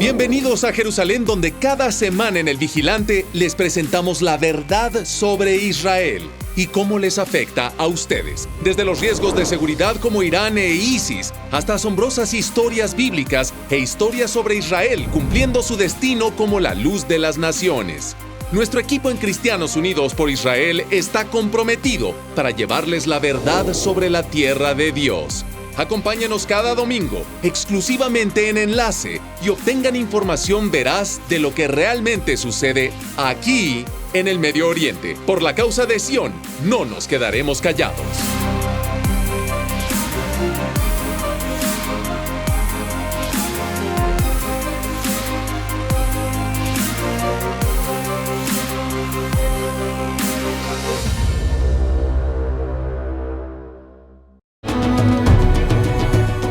Bienvenidos a Jerusalén, donde cada semana en El Vigilante les presentamos la verdad sobre Israel y cómo les afecta a ustedes. Desde los riesgos de seguridad como Irán e ISIS, hasta asombrosas historias bíblicas e historias sobre Israel cumpliendo su destino como la luz de las naciones. Nuestro equipo en Cristianos Unidos por Israel está comprometido para llevarles la verdad sobre la tierra de Dios. Acompáñenos cada domingo, exclusivamente en Enlace, y obtengan información veraz de lo que realmente sucede aquí en el Medio Oriente. Por la causa de Sión, no nos quedaremos callados.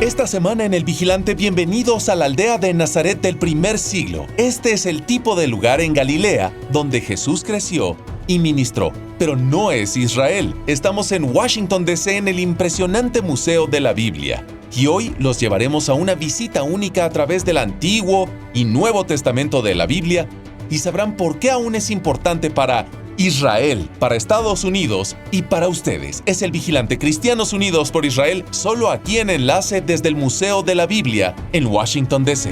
Esta semana en El Vigilante, bienvenidos a la aldea de Nazaret del primer siglo. Este es el tipo de lugar en Galilea donde Jesús creció y ministró. Pero no es Israel. Estamos en Washington, D.C., en el impresionante Museo de la Biblia. Y hoy los llevaremos a una visita única a través del Antiguo y Nuevo Testamento de la Biblia y sabrán por qué aún es importante para Israel, para Estados Unidos y para ustedes. Es El Vigilante, Cristianos Unidos por Israel, solo aquí en Enlace desde el Museo de la Biblia en Washington, D.C.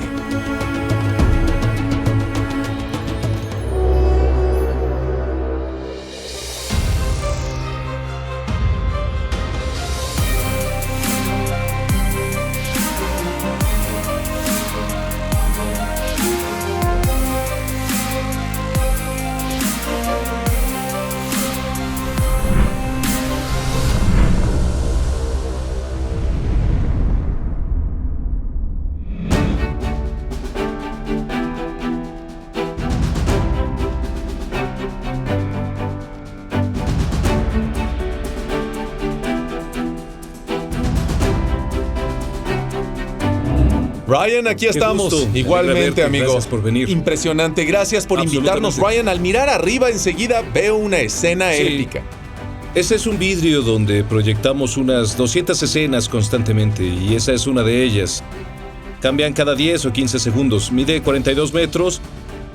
Ryan, aquí estamos. Igualmente, amigo. Gracias por venir. Impresionante. Gracias por invitarnos, Ryan. Al mirar arriba enseguida veo una escena épica. Ese es un vidrio donde proyectamos unas 200 escenas constantemente y esa es una de ellas. Cambian cada 10 o 15 segundos. Mide 42 metros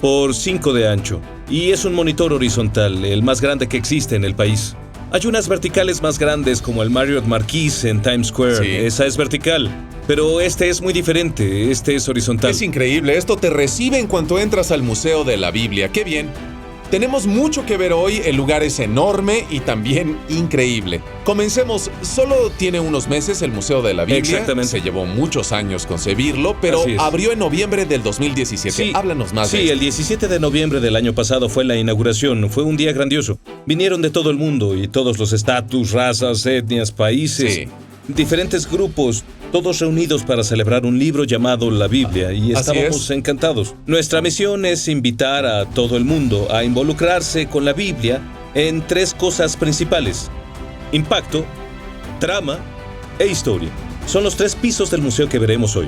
por 5 de ancho y es un monitor horizontal, el más grande que existe en el país. Hay unas verticales más grandes como el Marriott Marquis en Times Square. Sí. Esa es vertical. Pero este es muy diferente, este es horizontal. Es increíble, esto te recibe en cuanto entras al Museo de la Biblia. ¡Qué bien! Tenemos mucho que ver hoy, el lugar es enorme y también increíble. Comencemos, solo tiene unos meses el Museo de la Biblia. Exactamente. Se llevó muchos años concebirlo, pero abrió en noviembre del 2017. Sí. Háblanos más de esto. Sí, el 17 de noviembre del año pasado fue la inauguración, fue un día grandioso. Vinieron de todo el mundo y todos los estatus, razas, etnias, países, diferentes grupos, todos reunidos para celebrar un libro llamado la Biblia y estábamos encantados. Nuestra misión es invitar a todo el mundo a involucrarse con la Biblia en 3 cosas principales: impacto, trama e historia. Son los 3 pisos del museo que veremos hoy.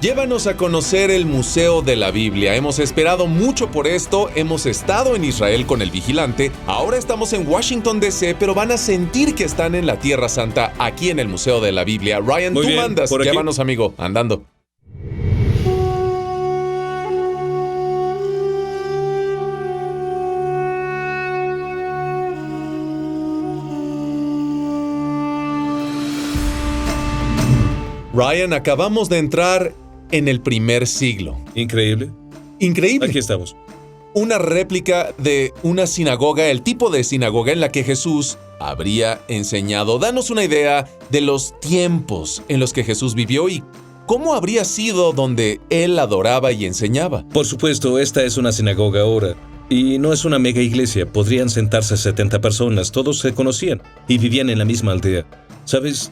Llévanos a conocer el Museo de la Biblia. Hemos esperado mucho por esto, hemos estado en Israel con El Vigilante, ahora estamos en Washington, D.C., pero van a sentir que están en la Tierra Santa, aquí en el Museo de la Biblia. Ryan, tú mandas, llévanos, amigo, andando. Ryan, acabamos de entrar en el primer siglo. Increíble. Increíble. Aquí estamos. Una réplica de una sinagoga, el tipo de sinagoga en la que Jesús habría enseñado. Danos una idea de los tiempos en los que Jesús vivió y cómo habría sido donde él adoraba y enseñaba. Por supuesto, esta es una sinagoga ahora. Y no es una mega iglesia. Podrían sentarse 70 personas. Todos se conocían y vivían en la misma aldea. ¿Sabes?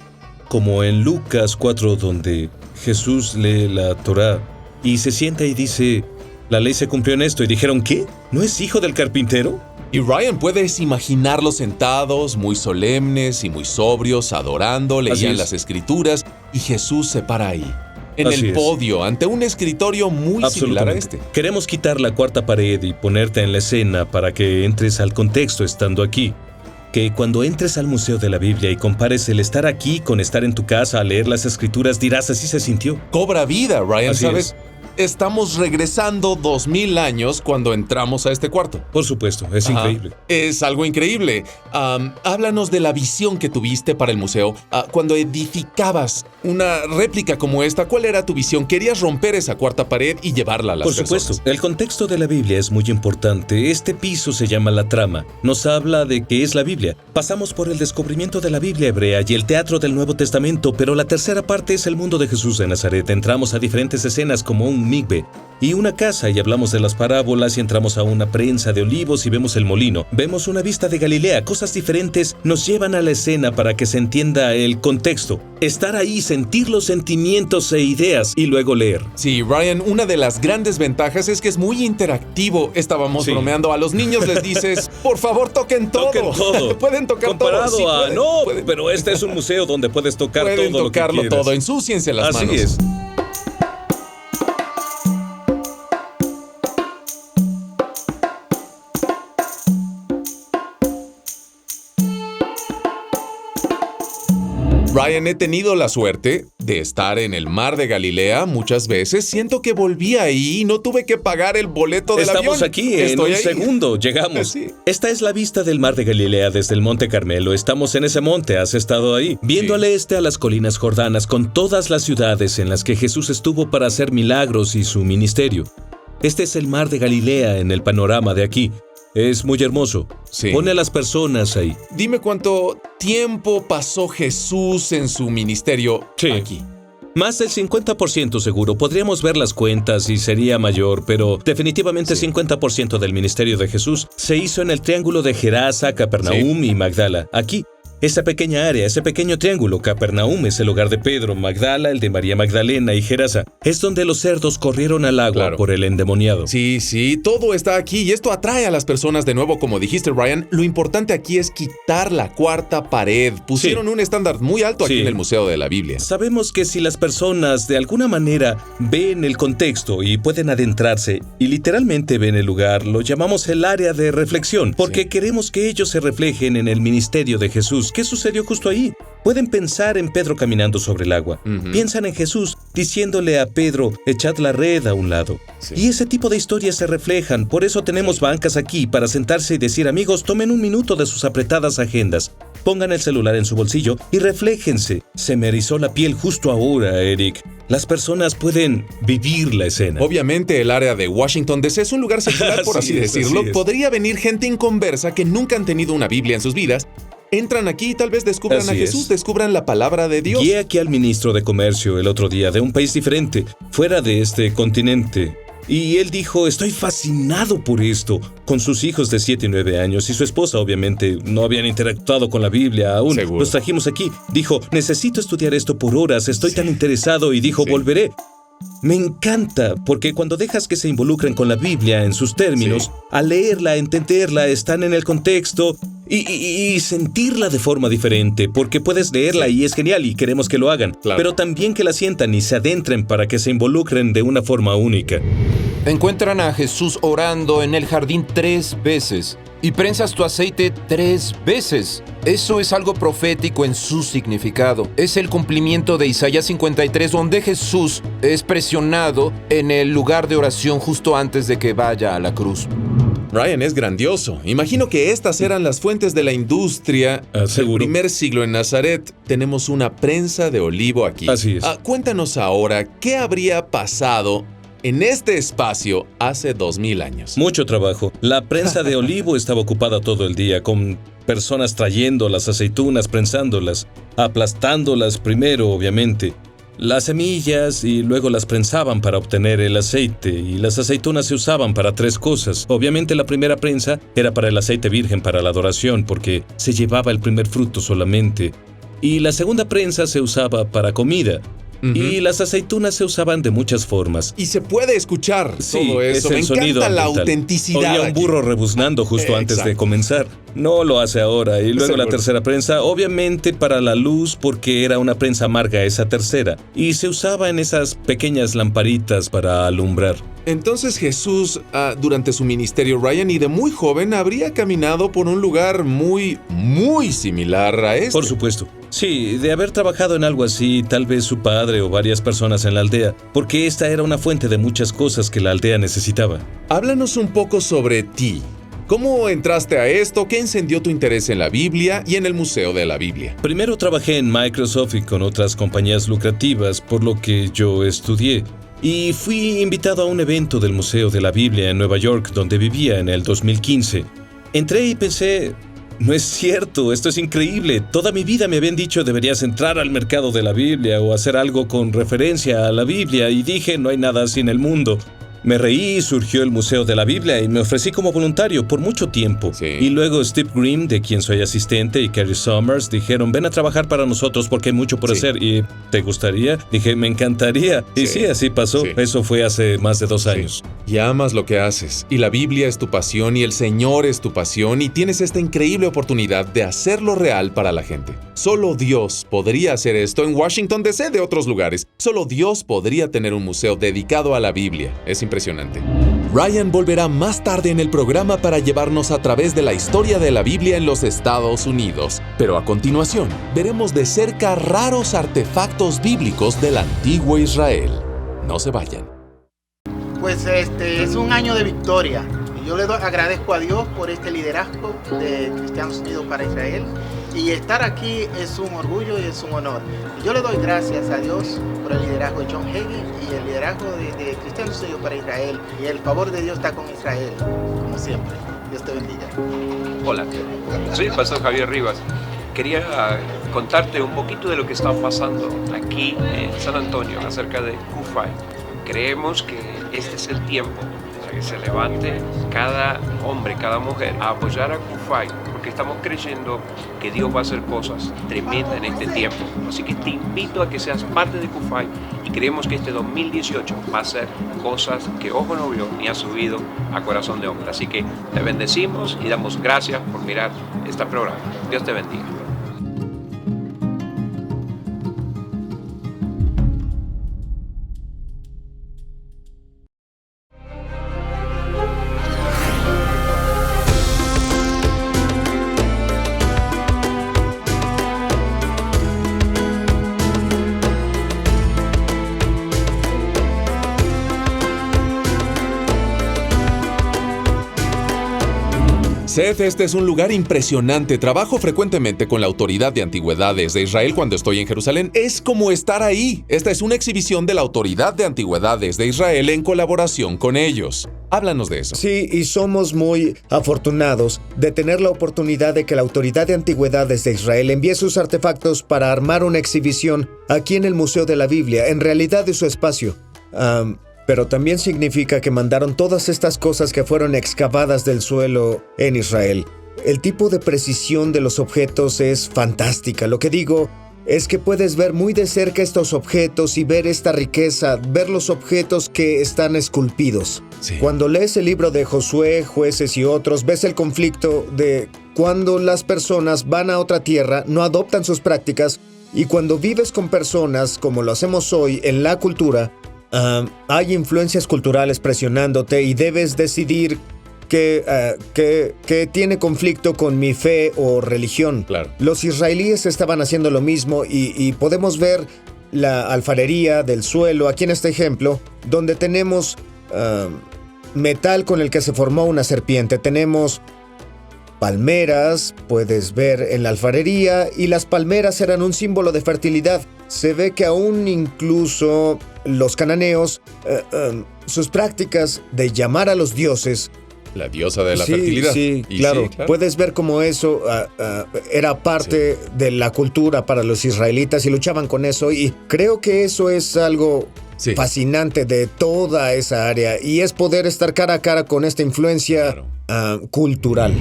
Como en Lucas 4, donde Jesús lee la Torá y se sienta y dice: la ley se cumplió en esto. Y dijeron: ¿qué? ¿No es hijo del carpintero? Y Ryan, puedes imaginarlos sentados, muy solemnes y muy sobrios, adorando, leían las escrituras, y Jesús se para ahí, en el podio, ante un escritorio muy similar a este. Queremos quitar la cuarta pared y ponerte en la escena para que entres al contexto estando aquí. Que cuando entres al Museo de la Biblia y compares el estar aquí con estar en tu casa a leer las escrituras, dirás: así se sintió. Cobra vida, Ryan, ¿sabes? estamos regresando 2000 años cuando entramos a este cuarto. Por supuesto, es increíble. Es algo increíble. Háblanos de la visión que tuviste para el museo. Cuando edificabas una réplica como esta, ¿cuál era tu visión? ¿Querías romper esa cuarta pared y llevarla a las personas? Por supuesto. El contexto de la Biblia es muy importante. Este piso se llama la trama. Nos habla de qué es la Biblia. Pasamos por el descubrimiento de la Biblia hebrea y el teatro del Nuevo Testamento, pero la tercera parte es el mundo de Jesús de Nazaret. Entramos a diferentes escenas como un migbe y una casa y hablamos de las parábolas y entramos a una prensa de olivos y vemos el molino. Vemos una vista de Galilea. Cosas diferentes nos llevan a la escena para que se entienda el contexto. Estar ahí, sentir los sentimientos e ideas y luego leer. Sí, Ryan, una de las grandes ventajas es que es muy interactivo. Estábamos bromeando. A los niños les dices, por favor, toquen todo. Toquen todo. Pueden tocar comparado todo. Sí, pueden. Pero este es un museo donde puedes tocar todo lo que quieras. Pueden tocarlo todo. Ensúciense las manos. Así es. Ryan, he tenido la suerte de estar en el mar de Galilea muchas veces. Siento que volví ahí y no tuve que pagar el boleto del avión. Estamos aquí, en un segundo, llegamos. Sí. Esta es la vista del mar de Galilea desde el Monte Carmelo. Estamos en ese monte, has estado ahí. Viendo al este a las colinas Jordanas con todas las ciudades en las que Jesús estuvo para hacer milagros y su ministerio. Este es el mar de Galilea en el panorama de aquí. Es muy hermoso. Sí. Pone a las personas ahí. Dime cuánto tiempo pasó Jesús en su ministerio aquí. Más del 50% seguro. Podríamos ver las cuentas y sería mayor, pero definitivamente 50% del ministerio de Jesús se hizo en el triángulo de Gerasa, Capernaum y Magdala. Aquí. Esa pequeña área, ese pequeño triángulo, Capernaum es el hogar de Pedro, Magdala el de María Magdalena y Gerasa. Es donde los cerdos corrieron al agua por el endemoniado. Sí, todo está aquí y esto atrae a las personas de nuevo, como dijiste, Ryan. Lo importante aquí es quitar la cuarta pared. Pusieron un estándar muy alto aquí en el Museo de la Biblia. Sabemos que si las personas de alguna manera ven el contexto y pueden adentrarse y literalmente ven el lugar, lo llamamos el área de reflexión, porque queremos que ellos se reflejen en el ministerio de Jesús. ¿Qué sucedió justo ahí? Pueden pensar en Pedro caminando sobre el agua. Piensan en Jesús diciéndole a Pedro, echad la red a un lado. Y ese tipo de historias se reflejan. Por eso tenemos bancas aquí para sentarse y decir, amigos, tomen un minuto de sus apretadas agendas. Pongan el celular en su bolsillo y refléjense. Se me erizó la piel justo ahora, Eric. Las personas pueden vivir la escena. Obviamente el área de Washington DC es un lugar secular, por así decirlo. Podría venir gente inconversa que nunca han tenido una Biblia en sus vidas. Entran aquí y tal vez descubran a Jesús, descubran la palabra de Dios. Guié aquí al ministro de Comercio el otro día de un país diferente, fuera de este continente. Y él dijo, estoy fascinado por esto, con sus hijos de 7 y 9 años y su esposa obviamente no habían interactuado con la Biblia aún. Seguro. Los trajimos aquí. Dijo, necesito estudiar esto por horas, estoy tan interesado y dijo, volveré. Me encanta, porque cuando dejas que se involucren con la Biblia en sus términos, al leerla, entenderla, están en el contexto y sentirla de forma diferente, porque puedes leerla y es genial y queremos que lo hagan, pero también que la sientan y se adentren para que se involucren de una forma única. Encuentran a Jesús orando en el jardín 3 veces y prensas tu aceite 3 veces. Eso es algo profético en su significado. Es el cumplimiento de Isaías 53, donde Jesús es presionado en el lugar de oración justo antes de que vaya a la cruz. Ryan, es grandioso. Imagino que estas eran las fuentes de la industria del primer siglo en Nazaret. Tenemos una prensa de olivo aquí. Así es. Cuéntanos ahora, ¿qué habría pasado en este espacio hace 2000 años? Mucho trabajo. La prensa de olivo estaba ocupada todo el día, con personas trayendo las aceitunas, prensándolas, aplastándolas primero, obviamente, las semillas y luego las prensaban para obtener el aceite, y las aceitunas se usaban para 3 cosas. Obviamente la primera prensa era para el aceite virgen para la adoración, porque se llevaba el primer fruto solamente, y la segunda prensa se usaba para comida. Y las aceitunas se usaban de muchas formas. Y se puede escuchar todo eso. Me encanta la autenticidad. Oía un burro rebuznando justo antes de comenzar. No lo hace ahora. Y luego Seguro. la tercera prensa, obviamente para la luz, porque era una prensa amarga esa tercera. Y se usaba en esas pequeñas lamparitas para alumbrar. Entonces Jesús, durante su ministerio, Ryan, y de muy joven, habría caminado por un lugar muy similar a este. Por supuesto. Sí, de haber trabajado en algo así, tal vez su padre o varias personas en la aldea, porque esta era una fuente de muchas cosas que la aldea necesitaba. Háblanos un poco sobre ti. ¿Cómo entraste a esto? ¿Qué encendió tu interés en la Biblia y en el Museo de la Biblia? Primero trabajé en Microsoft y con otras compañías lucrativas, por lo que yo estudié. Y fui invitado a un evento del Museo de la Biblia en Nueva York, donde vivía en el 2015. Entré y pensé, no es cierto, esto es increíble. Toda mi vida me habían dicho deberías entrar al mercado de la Biblia o hacer algo con referencia a la Biblia, y dije, no hay nada así en el mundo. Me reí, surgió el Museo de la Biblia y me ofrecí como voluntario por mucho tiempo. Sí. Y luego Steve Grimm, de quien soy asistente, y Kerry Summers dijeron, ven a trabajar para nosotros porque hay mucho por Sí. hacer. ¿Y te gustaría? Dije, me encantaría. Y sí, así pasó. Sí. Eso fue hace más de 2 años. Y amas lo que haces, y la Biblia es tu pasión, y el Señor es tu pasión, y tienes esta increíble oportunidad de hacerlo real para la gente. Solo Dios podría hacer esto en Washington DC, de otros lugares. Solo Dios podría tener un museo dedicado a la Biblia. Es impresionante. Ryan volverá más tarde en el programa para llevarnos a través de la historia de la Biblia en los Estados Unidos. Pero a continuación, veremos de cerca raros artefactos bíblicos del antiguo Israel. No se vayan. Pues es un año de victoria. Y yo agradezco a Dios por este liderazgo de Cristianos Unidos para Israel. Y estar aquí es un orgullo y es un honor. Y yo le doy gracias a Dios por el liderazgo de John Hagin y el liderazgo de Cristianos Unidos para Israel. Y el favor de Dios está con Israel, como siempre. Dios te bendiga. Hola, soy el pastor Javier Rivas. Quería contarte un poquito de lo que está pasando aquí en San Antonio acerca de Q5. Creemos que este es el tiempo para que se levante cada hombre, cada mujer a apoyar a Q5, porque estamos creyendo que Dios va a hacer cosas tremendas en este tiempo. Así que te invito a que seas parte de Q5 y creemos que este 2018 va a ser cosas que ojo no vio ni ha subido a corazón de hombre. Así que te bendecimos y damos gracias por mirar este programa. Dios te bendiga. Seth, este es un lugar impresionante. Trabajo frecuentemente con la Autoridad de Antigüedades de Israel cuando estoy en Jerusalén. Es como estar ahí. Esta es una exhibición de la Autoridad de Antigüedades de Israel en colaboración con ellos. Háblanos de eso. Sí, y somos muy afortunados de tener la oportunidad de que la Autoridad de Antigüedades de Israel envíe sus artefactos para armar una exhibición aquí en el Museo de la Biblia, en realidad de su espacio. Pero también significa que mandaron todas estas cosas que fueron excavadas del suelo en Israel. El tipo de precisión de los objetos es fantástica. Lo que digo es que puedes ver muy de cerca estos objetos y ver esta riqueza, ver los objetos que están esculpidos. Sí. Cuando lees el libro de Josué, Jueces y otros, ves el conflicto de cuando las personas van a otra tierra, no adoptan sus prácticas, y cuando vives con personas como lo hacemos hoy en la cultura, hay influencias culturales presionándote y debes decidir que tiene conflicto con mi fe o religión. Claro. Los israelíes estaban haciendo lo mismo y podemos ver la alfarería del suelo, aquí en este ejemplo, donde tenemos metal con el que se formó una serpiente. Tenemos palmeras, puedes ver en la alfarería, y las palmeras eran un símbolo de fertilidad. Se ve que aún incluso los cananeos, sus prácticas de llamar a los dioses. La diosa de la fertilidad. Sí, Y claro. sí, claro. Puedes ver cómo eso era parte de la cultura para los israelitas y luchaban con eso. Y creo que eso es algo fascinante de toda esa área. Y es poder estar cara a cara con esta influencia cultural.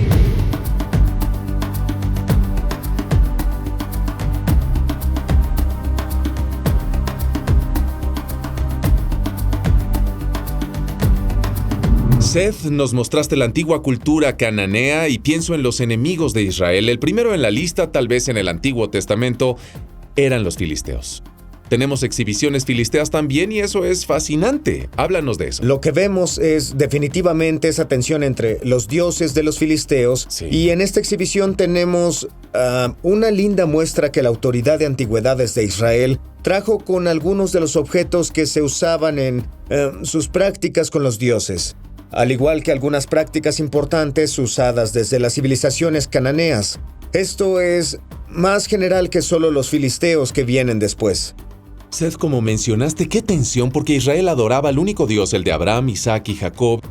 Seth, nos mostraste la antigua cultura cananea y pienso en los enemigos de Israel. El primero en la lista, tal vez en el Antiguo Testamento, eran los filisteos. Tenemos exhibiciones filisteas también y eso es fascinante. Háblanos de eso. Lo que vemos es definitivamente esa tensión entre los dioses de los filisteos, Sí. y en esta exhibición tenemos una linda muestra que la autoridad de antigüedades de Israel trajo con algunos de los objetos que se usaban en sus prácticas con los dioses, al igual que algunas prácticas importantes usadas desde las civilizaciones cananeas. Esto es más general que solo los filisteos que vienen después. Seth, como mencionaste, qué tensión porque Israel adoraba al único Dios, el de Abraham, Isaac y Jacob,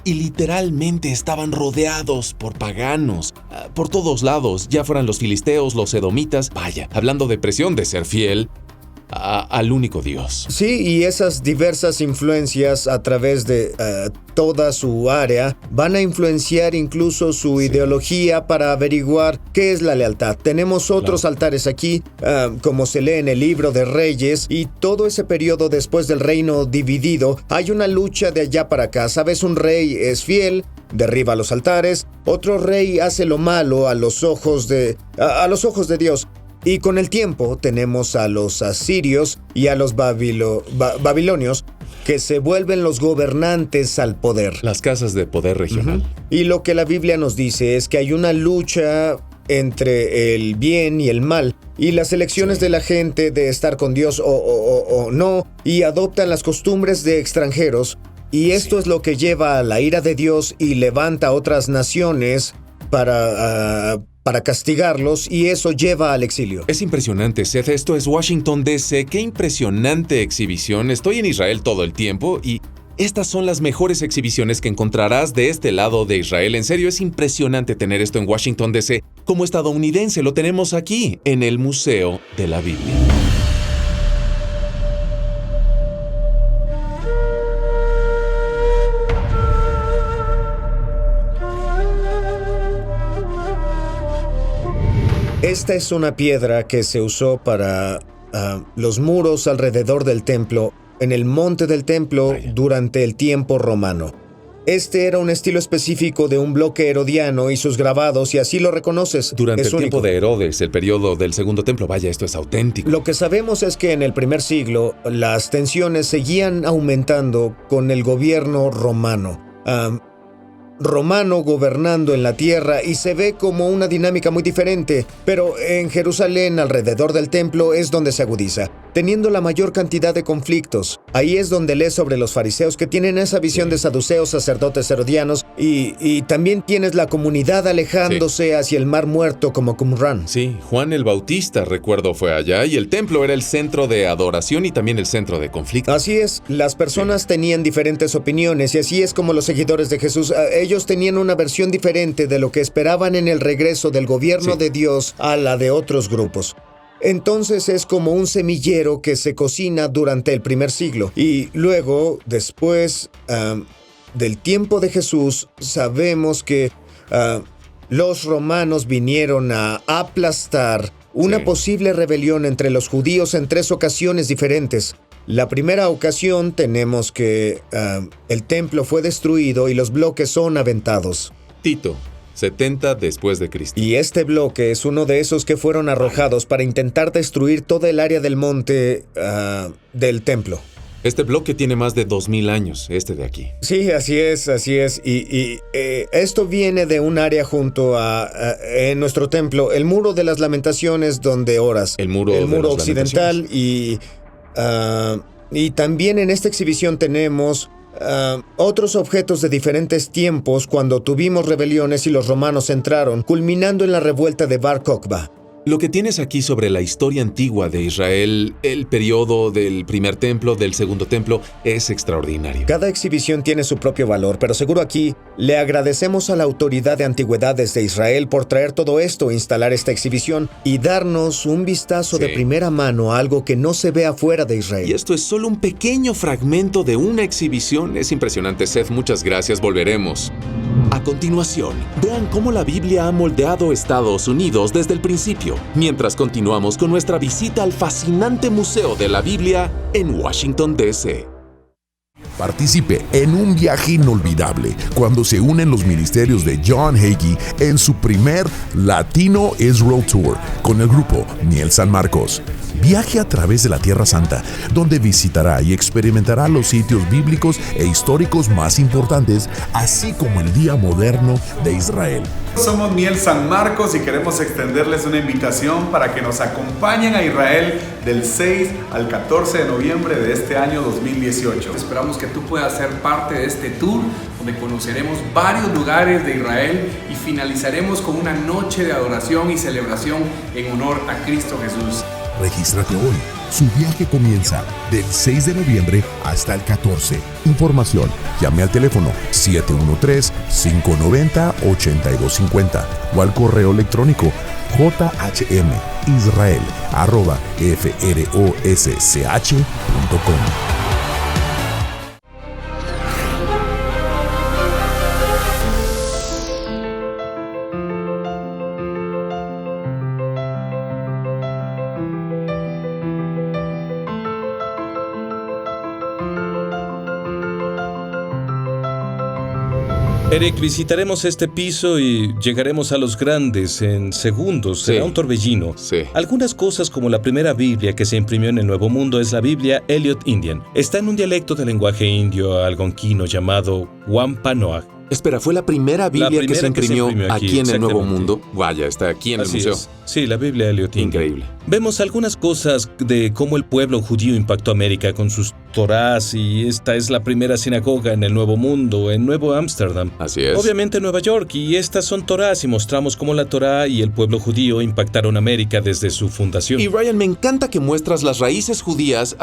y literalmente estaban rodeados por paganos, por todos lados, ya fueran los filisteos, los edomitas, vaya, hablando de presión de ser fiel al único Dios. Sí, y esas diversas influencias a través de toda su área van a influenciar incluso su ideología para averiguar qué es la lealtad. Tenemos otros altares aquí, como se lee en el libro de Reyes, y todo ese periodo después del reino dividido, hay una lucha de allá para acá. ¿Sabes? Un rey es fiel, derriba los altares, otro rey hace lo malo a los ojos de Dios. Y con el tiempo tenemos a los asirios y a los babilonios que se vuelven los gobernantes al poder. Las casas de poder regional. Y lo que la Biblia nos dice es que hay una lucha entre el bien y el mal, y las elecciones de la gente de estar con Dios o no, y adoptan las costumbres de extranjeros, y esto es lo que lleva a la ira de Dios y levanta a otras naciones para castigarlos, y eso lleva al exilio. Es impresionante, Seth. Esto es Washington, D.C. ¡Qué impresionante exhibición! Estoy en Israel todo el tiempo y estas son las mejores exhibiciones que encontrarás de este lado de Israel. En serio, es impresionante tener esto en Washington, D.C. Como estadounidense, lo tenemos aquí, en el Museo de la Biblia. Esta es una piedra que se usó para los muros alrededor del templo, en el monte del templo, durante el tiempo romano. Este era un estilo específico de un bloque herodiano y sus grabados, y así lo reconoces. Durante Es el tiempo único. de Herodes, el periodo del Segundo Templo, vaya, esto es auténtico. Lo que sabemos es que en el primer siglo las tensiones seguían aumentando con el gobierno romano. Romano gobernando en la tierra, y se ve como una dinámica muy diferente, pero en Jerusalén, alrededor del templo, es donde se agudiza, teniendo la mayor cantidad de conflictos. Ahí es donde lees sobre los fariseos que tienen esa visión de saduceos, sacerdotes herodianos, y también tienes la comunidad alejándose hacia el Mar Muerto como Qumran. Sí, Juan el Bautista, recuerdo, fue allá, y el templo era el centro de adoración y también el centro de conflicto. Así es, las personas tenían diferentes opiniones, y así es como los seguidores de Jesús, ellos tenían una versión diferente de lo que esperaban en el regreso del gobierno de Dios a la de otros grupos. Entonces es como un semillero que se cocina durante el primer siglo, y luego, después del tiempo de Jesús, sabemos que los romanos vinieron a aplastar una posible rebelión entre los judíos en 3 ocasiones diferentes. La primera ocasión tenemos que el templo fue destruido y los bloques son aventados. Tito, 70 después de Cristo. Y este bloque es uno de esos que fueron arrojados para intentar destruir toda el área del monte del templo. Este bloque tiene más de 2000 años, este de aquí. Sí, así es. Y esto viene de un área junto en nuestro templo, el Muro de las Lamentaciones, donde oras. El muro occidental, y también en esta exhibición tenemos otros objetos de diferentes tiempos cuando tuvimos rebeliones y los romanos entraron, culminando en la revuelta de Bar Kokhba. Lo que tienes aquí sobre la historia antigua de Israel, el periodo del primer templo, del segundo templo, es extraordinario. Cada exhibición tiene su propio valor, pero seguro aquí le agradecemos a la autoridad de antigüedades de Israel por traer todo esto, instalar esta exhibición y darnos un vistazo de primera mano a algo que no se ve afuera de Israel. Y esto es solo un pequeño fragmento de una exhibición. Es impresionante, Seth. Muchas gracias. Volveremos. A continuación, vean cómo la Biblia ha moldeado Estados Unidos desde el principio, mientras continuamos con nuestra visita al fascinante Museo de la Biblia en Washington, D.C. Participe en un viaje inolvidable cuando se unen los ministerios de John Hagee en su primer Latino Israel Tour con el grupo Miel San Marcos. Viaje a través de la Tierra Santa, donde visitará y experimentará los sitios bíblicos e históricos más importantes, así como el día moderno de Israel. Somos Miel San Marcos y queremos extenderles una invitación para que nos acompañen a Israel del 6 al 14 de noviembre de este año 2018. Esperamos que tú puedas ser parte de este tour, donde conoceremos varios lugares de Israel y finalizaremos con una noche de adoración y celebración en honor a Cristo Jesús. Regístrate hoy. Su viaje comienza del 6 de noviembre hasta el 14. Información, llame al teléfono 713-590-8250 o al correo electrónico jhmisrael@frossh.com. Eric, visitaremos este piso y llegaremos a los grandes en segundos. Será un torbellino. Sí. Algunas cosas, como la primera Biblia que se imprimió en el Nuevo Mundo, es la Biblia Elliott Indian. Está en un dialecto del lenguaje indio algonquino llamado Wampanoag. Espera, ¿fue la primera Biblia que se imprimió aquí en el Nuevo Mundo? Vaya, está aquí en el museo. Sí, la Biblia Elliott Indian. Increíble. Vemos algunas cosas de cómo el pueblo judío impactó América con sus Torás, y esta es la primera sinagoga en el Nuevo Mundo, en Nuevo Ámsterdam. Así es. Obviamente en Nueva York, y estas son Torás, y mostramos cómo la Torá y el pueblo judío impactaron América desde su fundación. Y Ryan, me encanta que muestras las raíces judías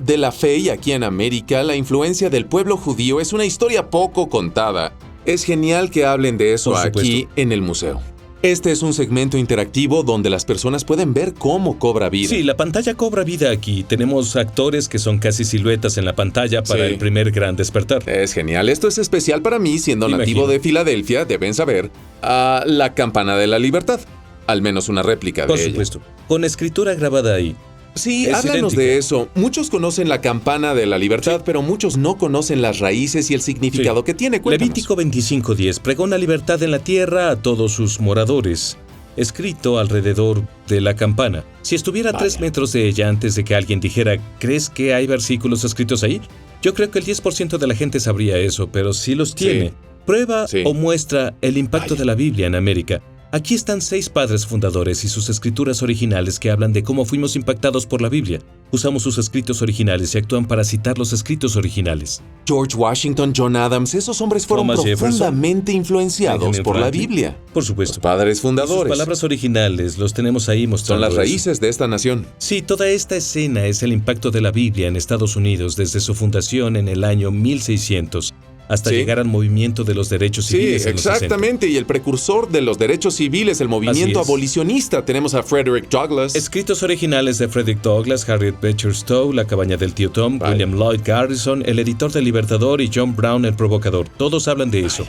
de la fe, y aquí en América la influencia del pueblo judío es una historia poco contada. Es genial que hablen de eso aquí en el museo. Este es un segmento interactivo donde las personas pueden ver cómo cobra vida. Sí, la pantalla cobra vida aquí. Tenemos actores que son casi siluetas en la pantalla para el primer gran despertar. Es genial. Esto es especial para mí, siendo nativo de Filadelfia, deben saber, la Campana de la Libertad. Al menos una réplica de ella. Por supuesto. Con escritura grabada ahí. Sí, háblanos de eso. Muchos conocen la Campana de la Libertad, pero muchos no conocen las raíces y el significado que tiene. Cuéntanos. Levítico 25:10. Pregona libertad en la tierra a todos sus moradores. Escrito alrededor de la campana. Si estuviera a 3 metros de ella antes de que alguien dijera, ¿crees que hay versículos escritos ahí? Yo creo que el 10% de la gente sabría eso, pero sí los tiene. Prueba o muestra el impacto de la Biblia en América. Aquí están 6 padres fundadores y sus escrituras originales que hablan de cómo fuimos impactados por la Biblia. Usamos sus escritos originales y actúan para citar los escritos originales. George Washington, John Adams, esos hombres fueron profundamente influenciados por la Biblia. Por supuesto. Los padres fundadores. Sus palabras originales los tenemos ahí mostrando. Son las raíces de esta nación. Sí, toda esta escena es el impacto de la Biblia en Estados Unidos desde su fundación en el año 1600. Hasta llegar al movimiento de los derechos civiles. Sí, exactamente. Y el precursor de los derechos civiles, el movimiento abolicionista, tenemos a Frederick Douglass. Escritos originales de Frederick Douglass, Harriet Beecher Stowe, La cabaña del tío Tom, William Lloyd Garrison, el editor del Libertador, y John Brown, el provocador. Todos hablan de eso.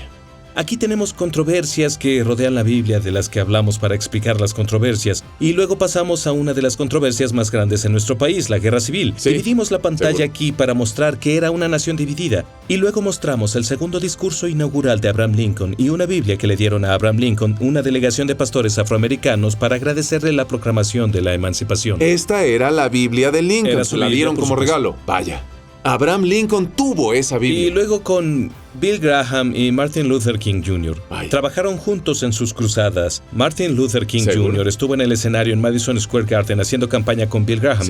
Aquí tenemos controversias que rodean la Biblia, de las que hablamos para explicar las controversias, y luego pasamos a una de las controversias más grandes en nuestro país, la guerra civil. Dividimos la pantalla aquí para mostrar que era una nación dividida, y luego mostramos el segundo discurso inaugural de Abraham Lincoln y una Biblia que le dieron a Abraham Lincoln una delegación de pastores afroamericanos para agradecerle la proclamación de la emancipación. Esta era la Biblia de Lincoln, se la dieron como regalo. Vaya. Abraham Lincoln tuvo esa Biblia. Y luego con Bill Graham y Martin Luther King Jr. trabajaron juntos en sus cruzadas. Martin Luther King Jr. estuvo en el escenario en Madison Square Garden haciendo campaña con Bill Graham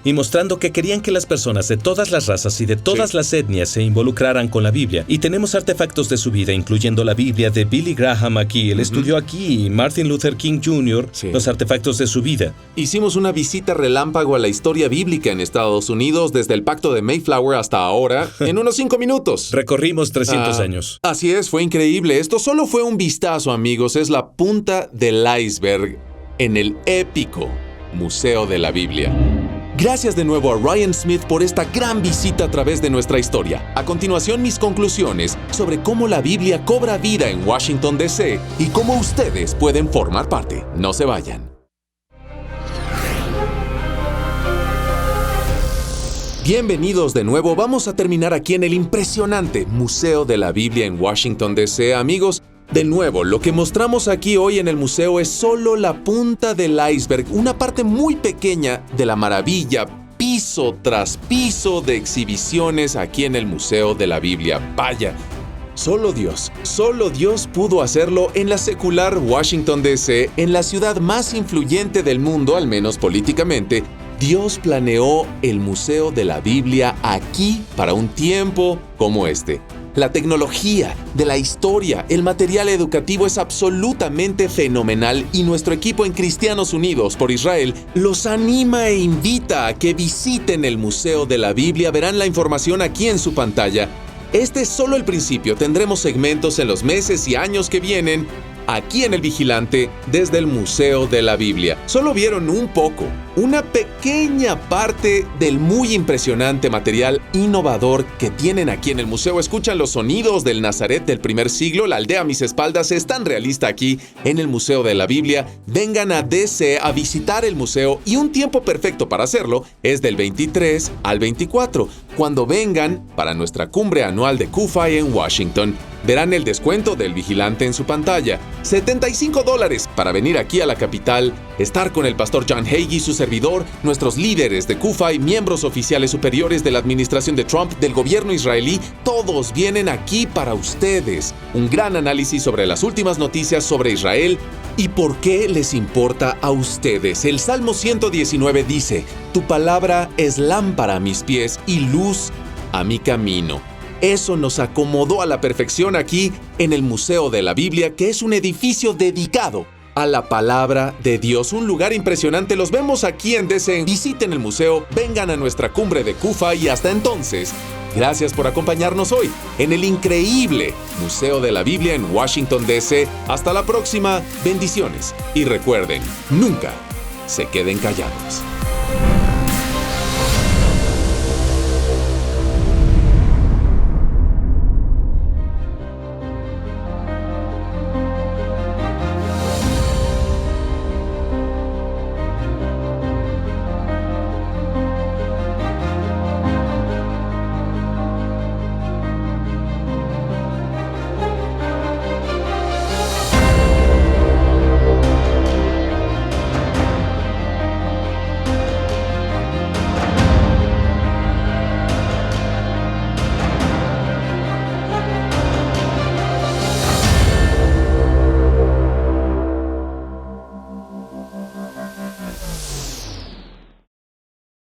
y mostrando que querían que las personas de todas las razas y de todas las etnias se involucraran con la Biblia. Y tenemos artefactos de su vida, incluyendo la Biblia de Billy Graham aquí. Él estudió aquí, y Martin Luther King Jr., los artefactos de su vida. Hicimos una visita relámpago a la historia bíblica en Estados Unidos desde el Pacto de Mayflower hasta ahora en unos 5 minutos. Recorrimos 300 años. Así es, fue increíble. Esto solo fue un vistazo, amigos. Es la punta del iceberg en el épico Museo de la Biblia. Gracias de nuevo a Ryan Smith por esta gran visita a través de nuestra historia. A continuación, mis conclusiones sobre cómo la Biblia cobra vida en Washington, D.C. y cómo ustedes pueden formar parte. No se vayan. Bienvenidos de nuevo. Vamos a terminar aquí en el impresionante Museo de la Biblia en Washington, D.C. Amigos, de nuevo, lo que mostramos aquí hoy en el museo es solo la punta del iceberg, una parte muy pequeña de la maravilla, piso tras piso de exhibiciones aquí en el Museo de la Biblia. Vaya, solo Dios pudo hacerlo en la secular Washington, D.C., en la ciudad más influyente del mundo, al menos políticamente. Dios planeó el Museo de la Biblia aquí para un tiempo como este. La tecnología de la historia, el material educativo es absolutamente fenomenal y nuestro equipo en Cristianos Unidos por Israel los anima e invita a que visiten el Museo de la Biblia. Verán la información aquí en su pantalla. Este es solo el principio. Tendremos segmentos en los meses y años que vienen aquí en El Vigilante desde el Museo de la Biblia. Solo vieron un poco, una pequeña parte del muy impresionante material innovador que tienen aquí en el museo. Escuchan los sonidos del Nazaret del primer siglo, la aldea a mis espaldas es tan realista aquí en el Museo de la Biblia. Vengan a DC a visitar el museo y un tiempo perfecto para hacerlo es del 23 al 24, cuando vengan para nuestra cumbre anual de CUFI en Washington. Verán el descuento del Vigilante en su pantalla. $75 para venir aquí a la capital, estar con el pastor John Hagee, su servidor, nuestros líderes de CUFI, miembros oficiales superiores de la administración de Trump, del gobierno israelí, todos vienen aquí para ustedes. Un gran análisis sobre las últimas noticias sobre Israel y por qué les importa a ustedes. El Salmo 119 dice: «Tu palabra es lámpara a mis pies y luz a mi camino». Eso nos acomodó a la perfección aquí en el Museo de la Biblia, que es un edificio dedicado a la palabra de Dios. Un lugar impresionante. Los vemos aquí en DC. Visiten el museo, vengan a nuestra cumbre de CUFA y hasta entonces, gracias por acompañarnos hoy en el increíble Museo de la Biblia en Washington, D.C. Hasta la próxima. Bendiciones. Y recuerden, nunca se queden callados.